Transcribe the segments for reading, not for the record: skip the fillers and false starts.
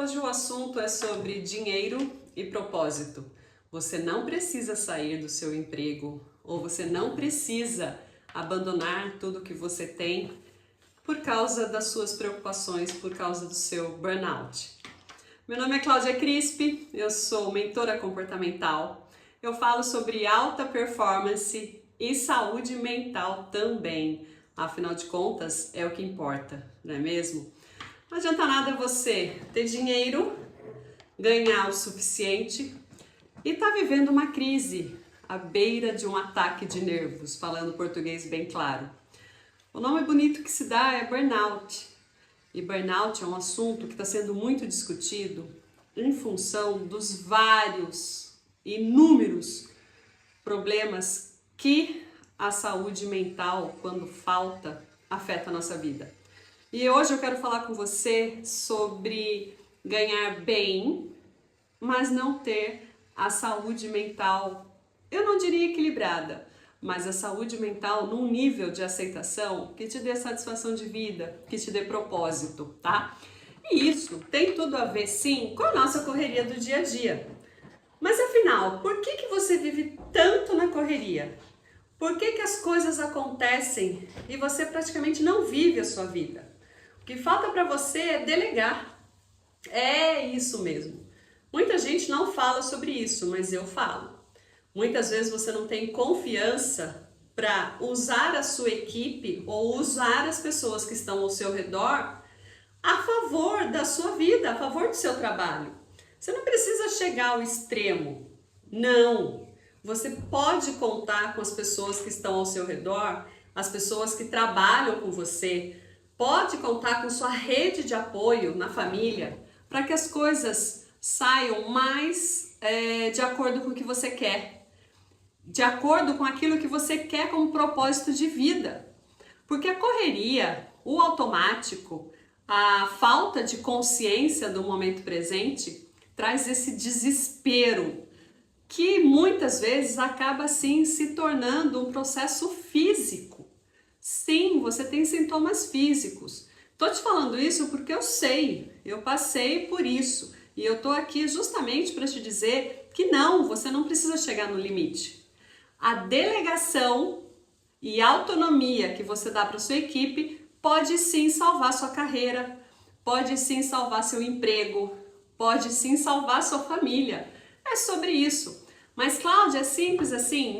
Hoje o assunto é sobre dinheiro e propósito. Você não precisa sair do seu emprego ou você não precisa abandonar tudo que você tem por causa das suas preocupações, por causa do seu burnout. Meu nome é Cláudia Crispi, eu sou mentora comportamental. Eu falo sobre alta performance e saúde mental também. Afinal de contas, é o que importa, não é mesmo? Não adianta nada você ter dinheiro, ganhar o suficiente e estar vivendo uma crise à beira de um ataque de nervos, falando português bem claro. O nome bonito que se dá é burnout. E burnout é um assunto que está sendo muito discutido em função dos vários, inúmeros problemas que a saúde mental, quando falta, afeta a nossa vida. E hoje eu quero falar com você sobre ganhar bem, mas não ter a saúde mental, eu não diria equilibrada, mas a saúde mental num nível de aceitação que te dê satisfação de vida, que te dê propósito, tá? E isso tem tudo a ver, sim, com a nossa correria do dia a dia. Mas afinal, por que você vive tanto na correria? Por que as coisas acontecem e você praticamente não vive a sua vida? O que falta para você é delegar. É isso mesmo. Muita gente não fala sobre isso, mas eu falo. Muitas vezes você não tem confiança para usar a sua equipe ou usar as pessoas que estão ao seu redor a favor da sua vida, a favor do seu trabalho. Você não precisa chegar ao extremo. Não. Você pode contar com as pessoas que estão ao seu redor, as pessoas que trabalham com você. Pode contar com sua rede de apoio na família para que as coisas saiam mais de acordo com o que você quer, de acordo com aquilo que você quer como propósito de vida. Porque a correria, o automático, a falta de consciência do momento presente traz esse desespero que muitas vezes acaba assim se tornando um processo físico. Sim, você tem sintomas físicos. Tô te falando isso porque eu sei, eu passei por isso e eu tô aqui justamente para te dizer que não, você não precisa chegar no limite. A delegação e autonomia que você dá para sua equipe pode sim salvar sua carreira, pode sim salvar seu emprego, pode sim salvar sua família. É sobre isso. Mas Cláudia, é simples assim?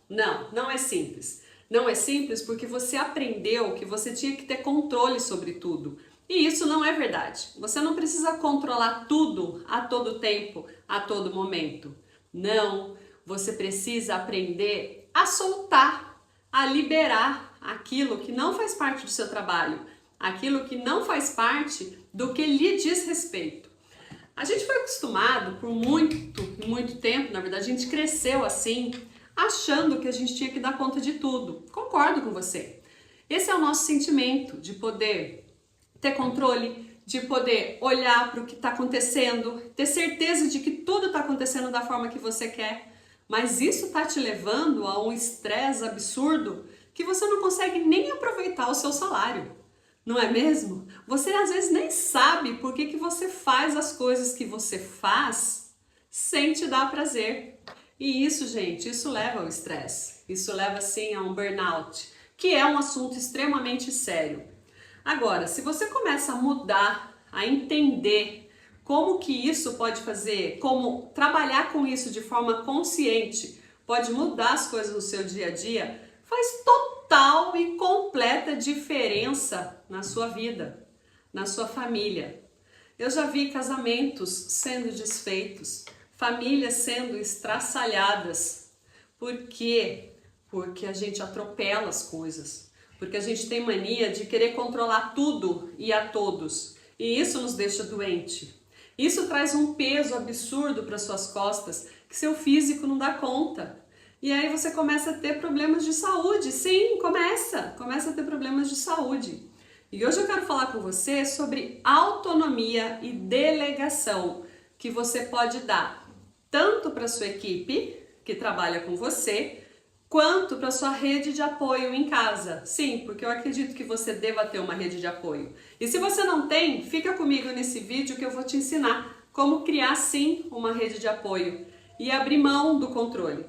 Não é simples. Não é simples porque você aprendeu que você tinha que ter controle sobre tudo. E isso não é verdade. Você não precisa controlar tudo a todo tempo, a todo momento. Não, você precisa aprender a soltar, a liberar aquilo que não faz parte do seu trabalho, aquilo que não faz parte do que lhe diz respeito. A gente foi acostumado por muito tempo, na verdade a gente cresceu assim, achando que a gente tinha que dar conta de tudo. Concordo com você. Esse é o nosso sentimento de poder ter controle, de poder olhar para o que está acontecendo, ter certeza de que tudo está acontecendo da forma que você quer. Mas isso está te levando a um estresse absurdo que você não consegue nem aproveitar o seu salário. Não é mesmo? Você às vezes nem sabe por que você faz as coisas que você faz sem te dar prazer. E isso, gente, isso leva ao estresse. Isso leva, sim, a um burnout, que é um assunto extremamente sério. Agora, se você começa a mudar, a entender como que isso pode fazer, como trabalhar com isso de forma consciente, pode mudar as coisas no seu dia a dia, faz total e completa diferença na sua vida, na sua família. Eu já vi casamentos sendo desfeitos, famílias sendo estraçalhadas. Por quê? Porque a gente atropela as coisas. Porque a gente tem mania de querer controlar tudo e a todos. E isso nos deixa doente. Isso traz um peso absurdo para suas costas que seu físico não dá conta. E aí você começa a ter problemas de saúde. Sim, começa a ter problemas de saúde. E hoje eu quero falar com você sobre autonomia e delegação que você pode dar tanto para sua equipe que trabalha com você, quanto para sua rede de apoio em casa. Sim, porque eu acredito que você deva ter uma rede de apoio. E se você não tem, fica comigo nesse vídeo que eu vou te ensinar como criar sim uma rede de apoio e abrir mão do controle.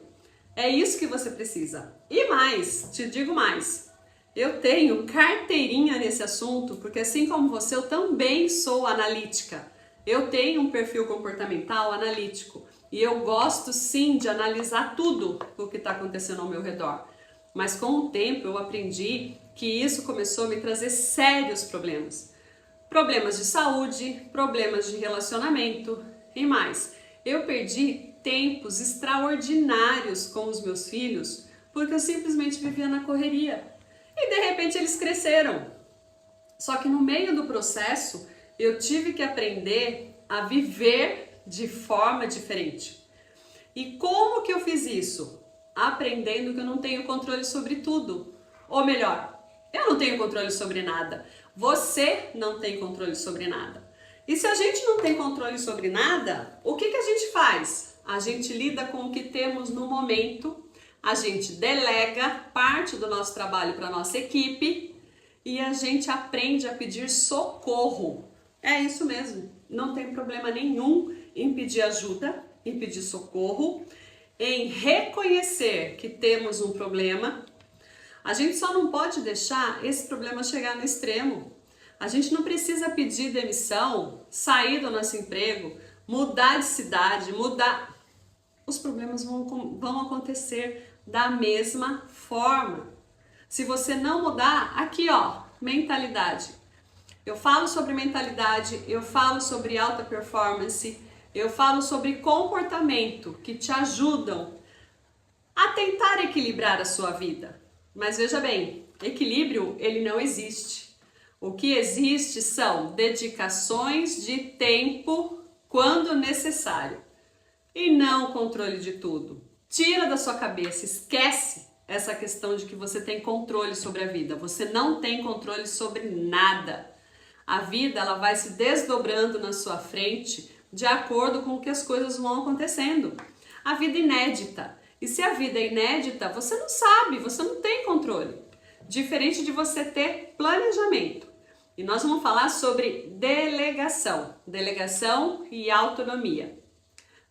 É isso que você precisa. E mais, te digo mais, eu tenho carteirinha nesse assunto, porque assim como você, eu também sou analítica. Eu tenho um perfil comportamental analítico e eu gosto sim de analisar tudo o que está acontecendo ao meu redor. Mas com o tempo eu aprendi que isso começou a me trazer sérios problemas. Problemas de saúde, problemas de relacionamento e mais. Eu perdi tempos extraordinários com os meus filhos porque eu simplesmente vivia na correria. E de repente eles cresceram. Só que no meio do processo eu tive que aprender a viver de forma diferente. E como que eu fiz isso? Aprendendo que eu não tenho controle sobre tudo. Ou melhor, eu não tenho controle sobre nada. Você não tem controle sobre nada. E se a gente não tem controle sobre nada, o que a gente faz? A gente lida com o que temos no momento, a gente delega parte do nosso trabalho para a nossa equipe e a gente aprende a pedir socorro. É isso mesmo, não tem problema nenhum em pedir ajuda, em pedir socorro, em reconhecer que temos um problema. A gente só não pode deixar esse problema chegar no extremo. A gente não precisa pedir demissão, sair do nosso emprego, mudar de cidade, mudar. Os problemas vão acontecer da mesma forma. Se você não mudar, aqui ó, mentalidade. Eu falo sobre mentalidade, eu falo sobre alta performance, eu falo sobre comportamento que te ajudam a tentar equilibrar a sua vida. Mas veja bem, equilíbrio ele não existe. O que existe são dedicações de tempo quando necessário e não o controle de tudo. Tira da sua cabeça, esquece essa questão de que você tem controle sobre a vida. Você não tem controle sobre nada. A vida ela vai se desdobrando na sua frente de acordo com o que as coisas vão acontecendo. A vida é inédita. E se a vida é inédita, você não sabe, você não tem controle. Diferente de você ter planejamento. E nós vamos falar sobre delegação. Delegação e autonomia.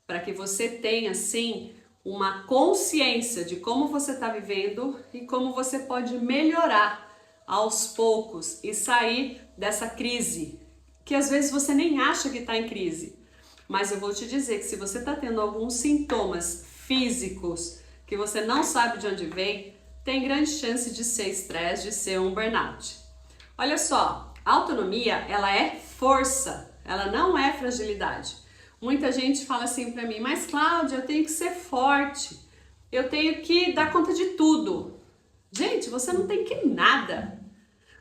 Para que você tenha, sim, uma consciência de como você está vivendo e como você pode melhorar aos poucos e sair dessa crise, que às vezes você nem acha que está em crise. Mas eu vou te dizer que se você está tendo alguns sintomas físicos que você não sabe de onde vem, tem grande chance de ser estresse, de ser um burnout. Olha só, a autonomia, ela é força, ela não é fragilidade. Muita gente fala assim pra mim, mas Cláudia, eu tenho que ser forte, eu tenho que dar conta de tudo. Gente, você não tem que nada.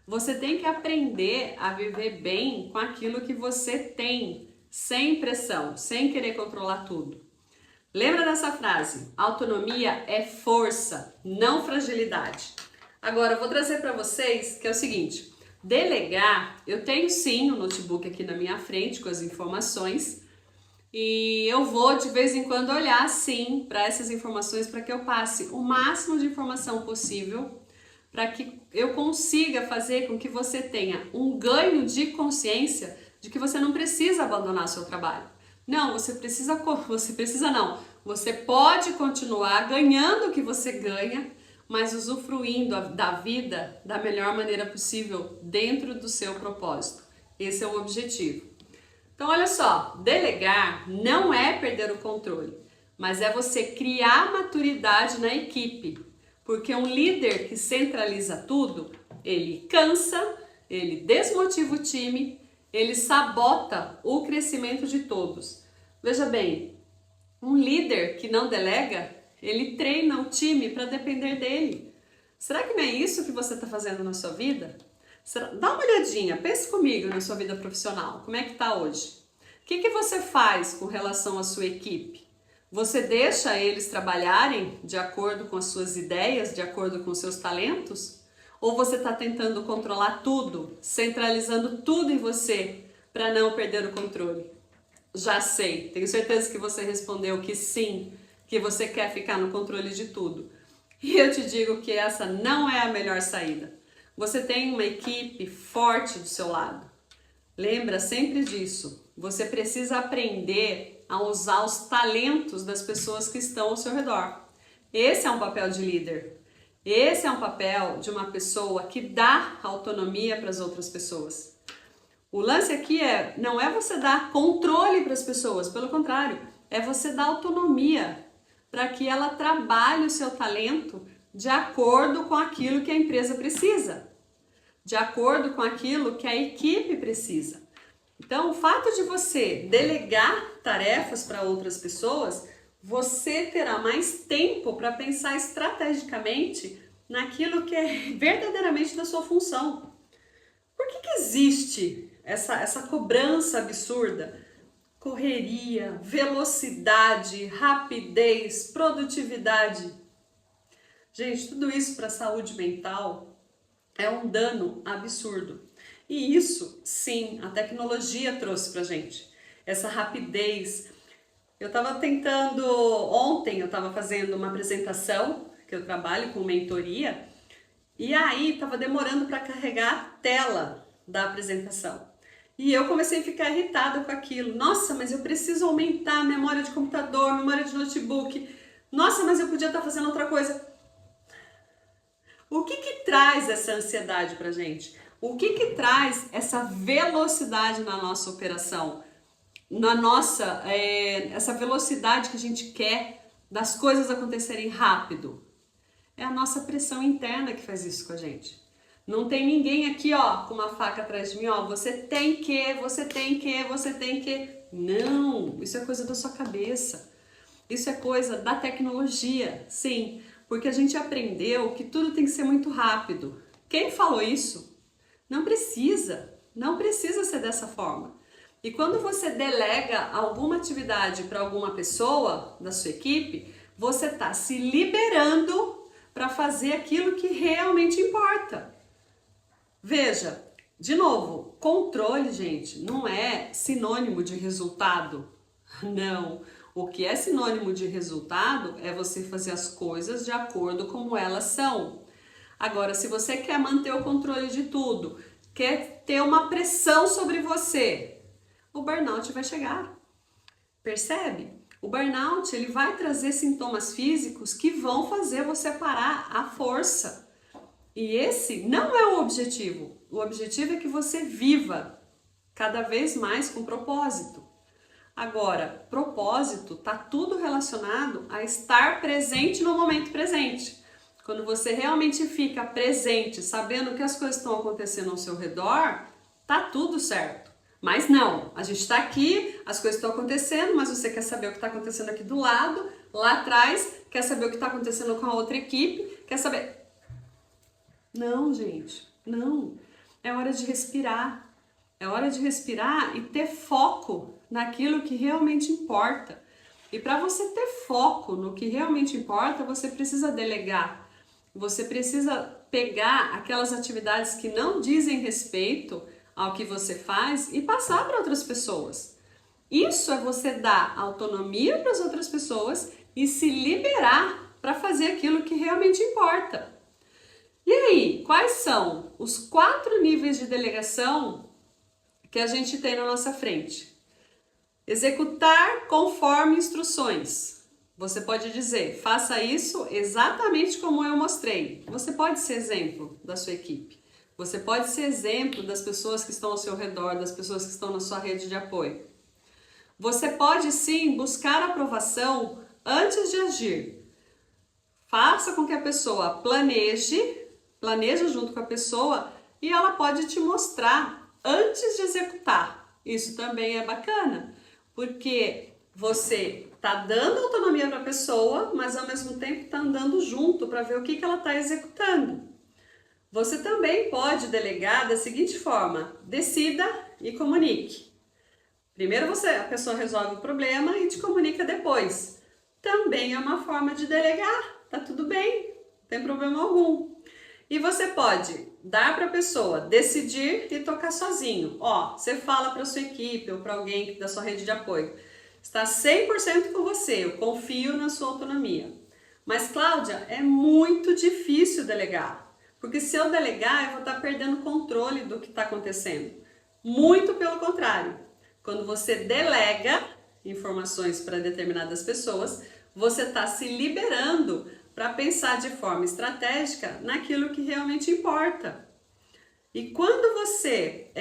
Você tem que aprender a viver bem com aquilo que você tem, sem pressão, sem querer controlar tudo. Lembra dessa frase? Autonomia é força, não fragilidade. Agora, eu vou trazer para vocês que é o seguinte, delegar, eu tenho sim um notebook aqui na minha frente com as informações, e eu vou de vez em quando olhar sim para essas informações para que eu passe o máximo de informação possível para que eu consiga fazer com que você tenha um ganho de consciência de que você não precisa abandonar seu trabalho. Não, você pode continuar ganhando o que você ganha, mas usufruindo da vida da melhor maneira possível dentro do seu propósito. Esse é o objetivo. Então, olha só, delegar não é perder o controle, mas é você criar maturidade na equipe, porque um líder que centraliza tudo, ele cansa, ele desmotiva o time, ele sabota o crescimento de todos. Veja bem, um líder que não delega, ele treina o time para depender dele. Será que não é isso que você está fazendo na sua vida? Dá uma olhadinha, pense comigo na sua vida profissional, como é que está hoje? O que você faz com relação à sua equipe? Você deixa eles trabalharem de acordo com as suas ideias, de acordo com os seus talentos? Ou você está tentando controlar tudo, centralizando tudo em você para não perder o controle? Já sei, tenho certeza que você respondeu que sim, que você quer ficar no controle de tudo. E eu te digo que essa não é a melhor saída. Você tem uma equipe forte do seu lado. Lembra sempre disso. Você precisa aprender a usar os talentos das pessoas que estão ao seu redor. Esse é um papel de líder. Esse é um papel de uma pessoa que dá autonomia para as outras pessoas. O lance aqui não é você dar controle para as pessoas, pelo contrário, é você dar autonomia para que ela trabalhe o seu talento de acordo com aquilo que a empresa precisa, de acordo com aquilo que a equipe precisa. Então, o fato de você delegar tarefas para outras pessoas, você terá mais tempo para pensar estrategicamente naquilo que é verdadeiramente da sua função. Por que existe essa cobrança absurda? Correria, velocidade, rapidez, produtividade. Gente, tudo isso para a saúde mental é um dano absurdo. E isso, sim, a tecnologia trouxe pra gente. Essa rapidez. Ontem eu estava fazendo uma apresentação, que eu trabalho com mentoria, e aí estava demorando para carregar a tela da apresentação. E eu comecei a ficar irritada com aquilo. Nossa, mas eu preciso aumentar a memória de computador, memória de notebook. Nossa, mas eu podia estar fazendo outra coisa. O que traz essa ansiedade pra gente? O que traz essa velocidade na nossa operação? Essa velocidade que a gente quer das coisas acontecerem rápido. É a nossa pressão interna que faz isso com a gente. Não tem ninguém aqui, ó, com uma faca atrás de mim, ó, você tem que. Não, isso é coisa da sua cabeça. Isso é coisa da tecnologia, sim, porque a gente aprendeu que tudo tem que ser muito rápido. Quem falou isso? Não precisa ser dessa forma. E quando você delega alguma atividade para alguma pessoa da sua equipe, você está se liberando para fazer aquilo que realmente importa. Veja, de novo, controle, gente, não é sinônimo de resultado. Não. O que é sinônimo de resultado é você fazer as coisas de acordo com como elas são. Agora, se você quer manter o controle de tudo, quer ter uma pressão sobre você, o burnout vai chegar. Percebe? O burnout, ele vai trazer sintomas físicos que vão fazer você parar à força. E esse não é o objetivo. O objetivo é que você viva cada vez mais com propósito. Agora, propósito está tudo relacionado a estar presente no momento presente. Quando você realmente fica presente, sabendo que as coisas estão acontecendo ao seu redor, tá tudo certo. Mas não, a gente está aqui, as coisas estão acontecendo, mas você quer saber o que está acontecendo aqui do lado, lá atrás, quer saber o que está acontecendo com a outra equipe, quer saber... Não, gente, não. É hora de respirar. É hora de respirar e ter foco naquilo que realmente importa. E para você ter foco no que realmente importa, você precisa delegar. Você precisa pegar aquelas atividades que não dizem respeito ao que você faz e passar para outras pessoas. Isso é você dar autonomia para as outras pessoas e se liberar para fazer aquilo que realmente importa. E aí, quais são os 4 níveis de delegação que a gente tem na nossa frente? Executar conforme instruções. Você pode dizer, faça isso exatamente como eu mostrei. Você pode ser exemplo da sua equipe. Você pode ser exemplo das pessoas que estão ao seu redor, das pessoas que estão na sua rede de apoio. Você pode sim buscar aprovação antes de agir. Faça com que a pessoa planeje junto com a pessoa e ela pode te mostrar antes de executar. Isso também é bacana, porque você está dando autonomia para a pessoa, mas ao mesmo tempo está andando junto para ver o que ela está executando. Você também pode delegar da seguinte forma: decida e comunique. Primeiro a pessoa resolve o problema e te comunica depois. Também é uma forma de delegar, tá tudo bem, não tem problema algum. E você pode dar para a pessoa decidir e tocar sozinho. Ó, você fala para sua equipe ou para alguém da sua rede de apoio. Está 100% com você, eu confio na sua autonomia. Mas, Cláudia, é muito difícil delegar, porque se eu delegar, eu vou estar perdendo o controle do que está acontecendo. Muito pelo contrário. Quando você delega informações para determinadas pessoas, você está se liberando para pensar de forma estratégica naquilo que realmente importa. E quando você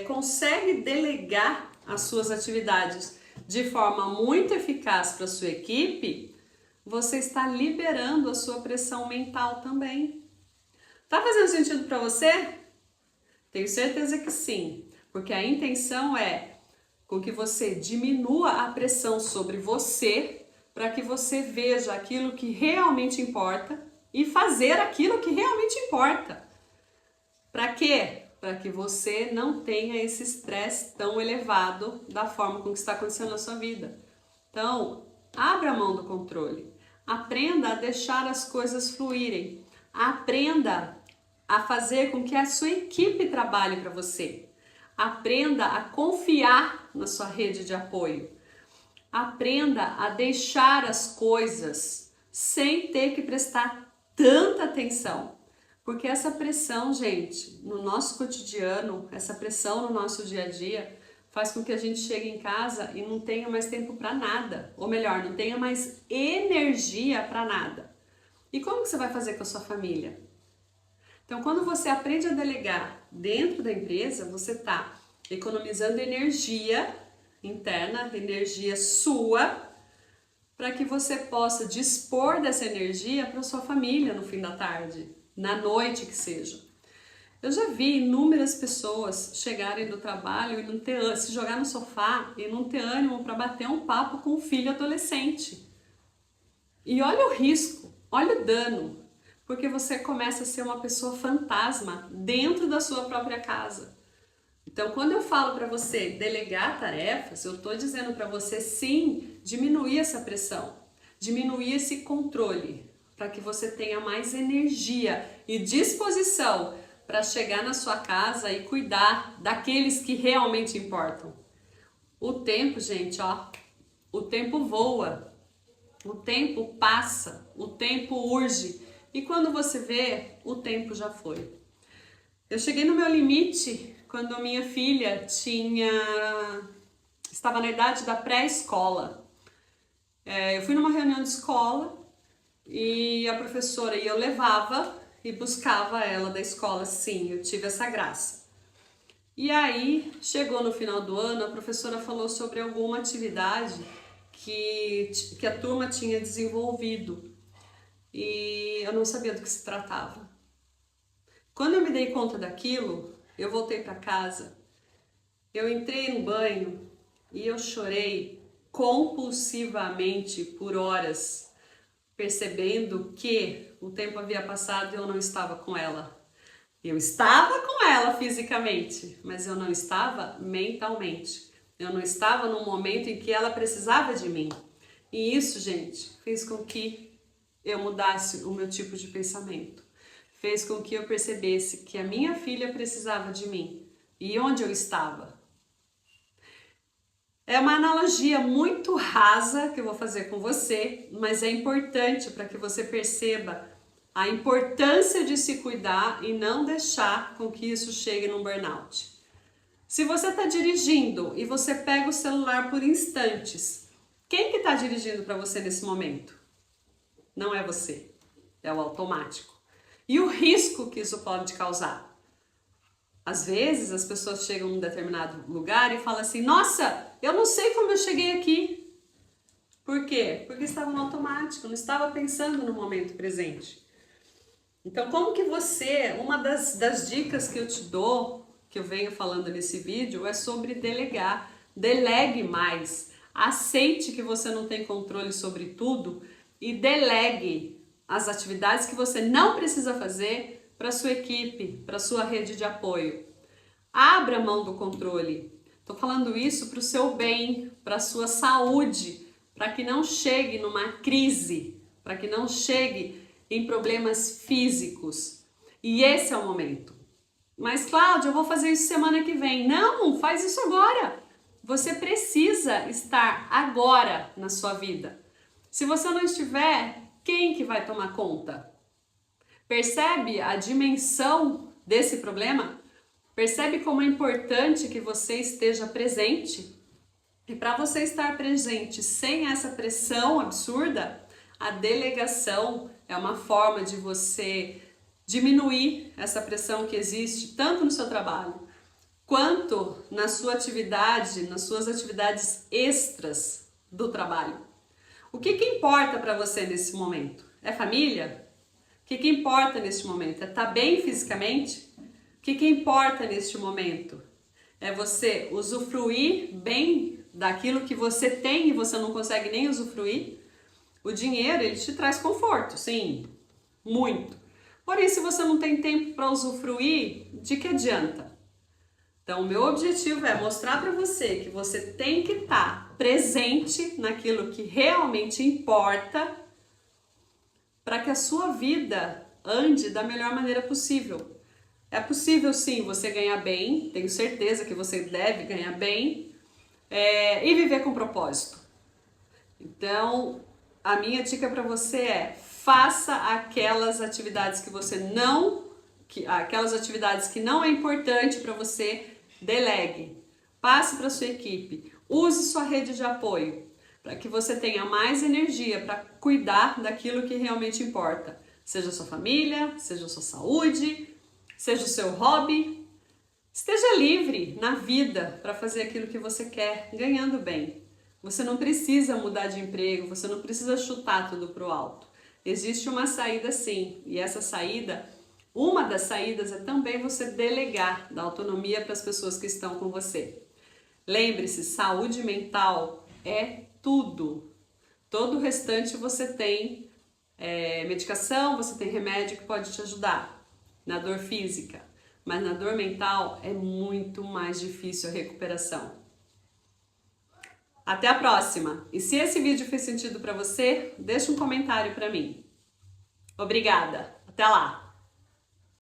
consegue delegar as suas atividades de forma muito eficaz para a sua equipe, você está liberando a sua pressão mental também. Tá fazendo sentido para você? Tenho certeza que sim, porque a intenção é com que você diminua a pressão sobre você para que você veja aquilo que realmente importa e fazer aquilo que realmente importa. Para quê? Para que você não tenha esse estresse tão elevado da forma como está acontecendo na sua vida. Então, abra a mão do controle. Aprenda a deixar as coisas fluírem. Aprenda a fazer com que a sua equipe trabalhe para você. Aprenda a confiar na sua rede de apoio. Aprenda a deixar as coisas sem ter que prestar tanta atenção. Porque essa pressão, gente, no nosso cotidiano, essa pressão no nosso dia a dia, faz com que a gente chegue em casa e não tenha mais tempo para nada. Ou melhor, não tenha mais energia para nada. E como que você vai fazer com a sua família? Então, quando você aprende a delegar dentro da empresa, você está economizando energia interna, energia sua, para que você possa dispor dessa energia para sua família no fim da tarde, na noite que seja. Eu já vi inúmeras pessoas chegarem do trabalho e não ter, se jogar no sofá e não ter ânimo para bater um papo com o filho adolescente. E olha o risco, olha o dano, porque você começa a ser uma pessoa fantasma dentro da sua própria casa. Então, quando eu falo para você delegar tarefas, eu estou dizendo para você sim diminuir essa pressão, diminuir esse controle, para que você tenha mais energia e disposição para chegar na sua casa e cuidar daqueles que realmente importam. O tempo, gente, ó, o tempo voa, o tempo passa, o tempo urge. E quando você vê, o tempo já foi. Eu cheguei no meu limite quando a minha filha estava na idade da pré-escola. Eu fui numa reunião de escola e a professora, e eu levava e buscava ela da escola, sim, eu tive essa graça. E aí, chegou no final do ano, a professora falou sobre alguma atividade que a turma tinha desenvolvido. E eu não sabia do que se tratava. Quando eu me dei conta daquilo, eu voltei para casa, eu entrei no banho e eu chorei compulsivamente por horas, percebendo que o tempo havia passado e eu não estava com ela. Eu estava com ela fisicamente, mas eu não estava mentalmente. Eu não estava num momento em que ela precisava de mim. E isso, gente, fez com que eu mudasse o meu tipo de pensamento. Fez com que eu percebesse que a minha filha precisava de mim. E onde eu estava? É uma analogia muito rasa que eu vou fazer com você, mas é importante para que você perceba a importância de se cuidar e não deixar com que isso chegue num burnout. Se você está dirigindo e você pega o celular por instantes, quem que está dirigindo para você nesse momento? Não é você, é o automático. E o risco que isso pode causar? Às vezes as pessoas chegam num determinado lugar e falam assim, nossa, eu não sei como eu cheguei aqui. Por quê? Porque estava no automático, não estava pensando no momento presente. Então, como que você, uma das dicas que eu te dou, que eu venho falando nesse vídeo, é sobre delegar. Delegue mais. Aceite que você não tem controle sobre tudo e delegue as atividades que você não precisa fazer para sua equipe, para sua rede de apoio. Abra mão do controle. Estou falando isso para o seu bem, para a sua saúde, para que não chegue numa crise, para que não chegue em problemas físicos. E esse é o momento. Mas, Cláudia, eu vou fazer isso semana que vem. Não, faz isso agora. Você precisa estar agora na sua vida. Se você não estiver, Quem que vai tomar conta? Percebe a dimensão desse problema? Percebe como é importante que você esteja presente? E para você estar presente sem essa pressão absurda, a delegação é uma forma de você diminuir essa pressão que existe tanto no seu trabalho quanto na sua atividade, nas suas atividades extras do trabalho. O que importa para você nesse momento? É família? O que importa neste momento? É estar bem fisicamente? O que importa neste momento? É você usufruir bem daquilo que você tem e você não consegue nem usufruir? O dinheiro, ele te traz conforto, sim, muito. Porém, se você não tem tempo para usufruir, de que adianta? Então, o meu objetivo é mostrar para você que você tem que estar presente naquilo que realmente importa para que a sua vida ande da melhor maneira possível. É possível, sim, você ganhar bem, tenho certeza que você deve ganhar bem, e viver com propósito. Então, a minha dica para você é: faça aquelas atividades que você não, aquelas atividades que não é importante para você, delegue. Passe para sua equipe. Use sua rede de apoio para que você tenha mais energia para cuidar daquilo que realmente importa. Seja a sua família, seja a sua saúde, seja o seu hobby. Esteja livre na vida para fazer aquilo que você quer, ganhando bem. Você não precisa mudar de emprego, você não precisa chutar tudo para o alto. Existe uma saída sim, e essa saída, uma das saídas é também você delegar da autonomia para as pessoas que estão com você. Lembre-se, saúde mental é tudo. Todo o restante você tem medicação, você tem remédio que pode te ajudar na dor física. Mas na dor mental é muito mais difícil a recuperação. Até a próxima! E se esse vídeo fez sentido para você, deixa um comentário para mim. Obrigada! Até lá!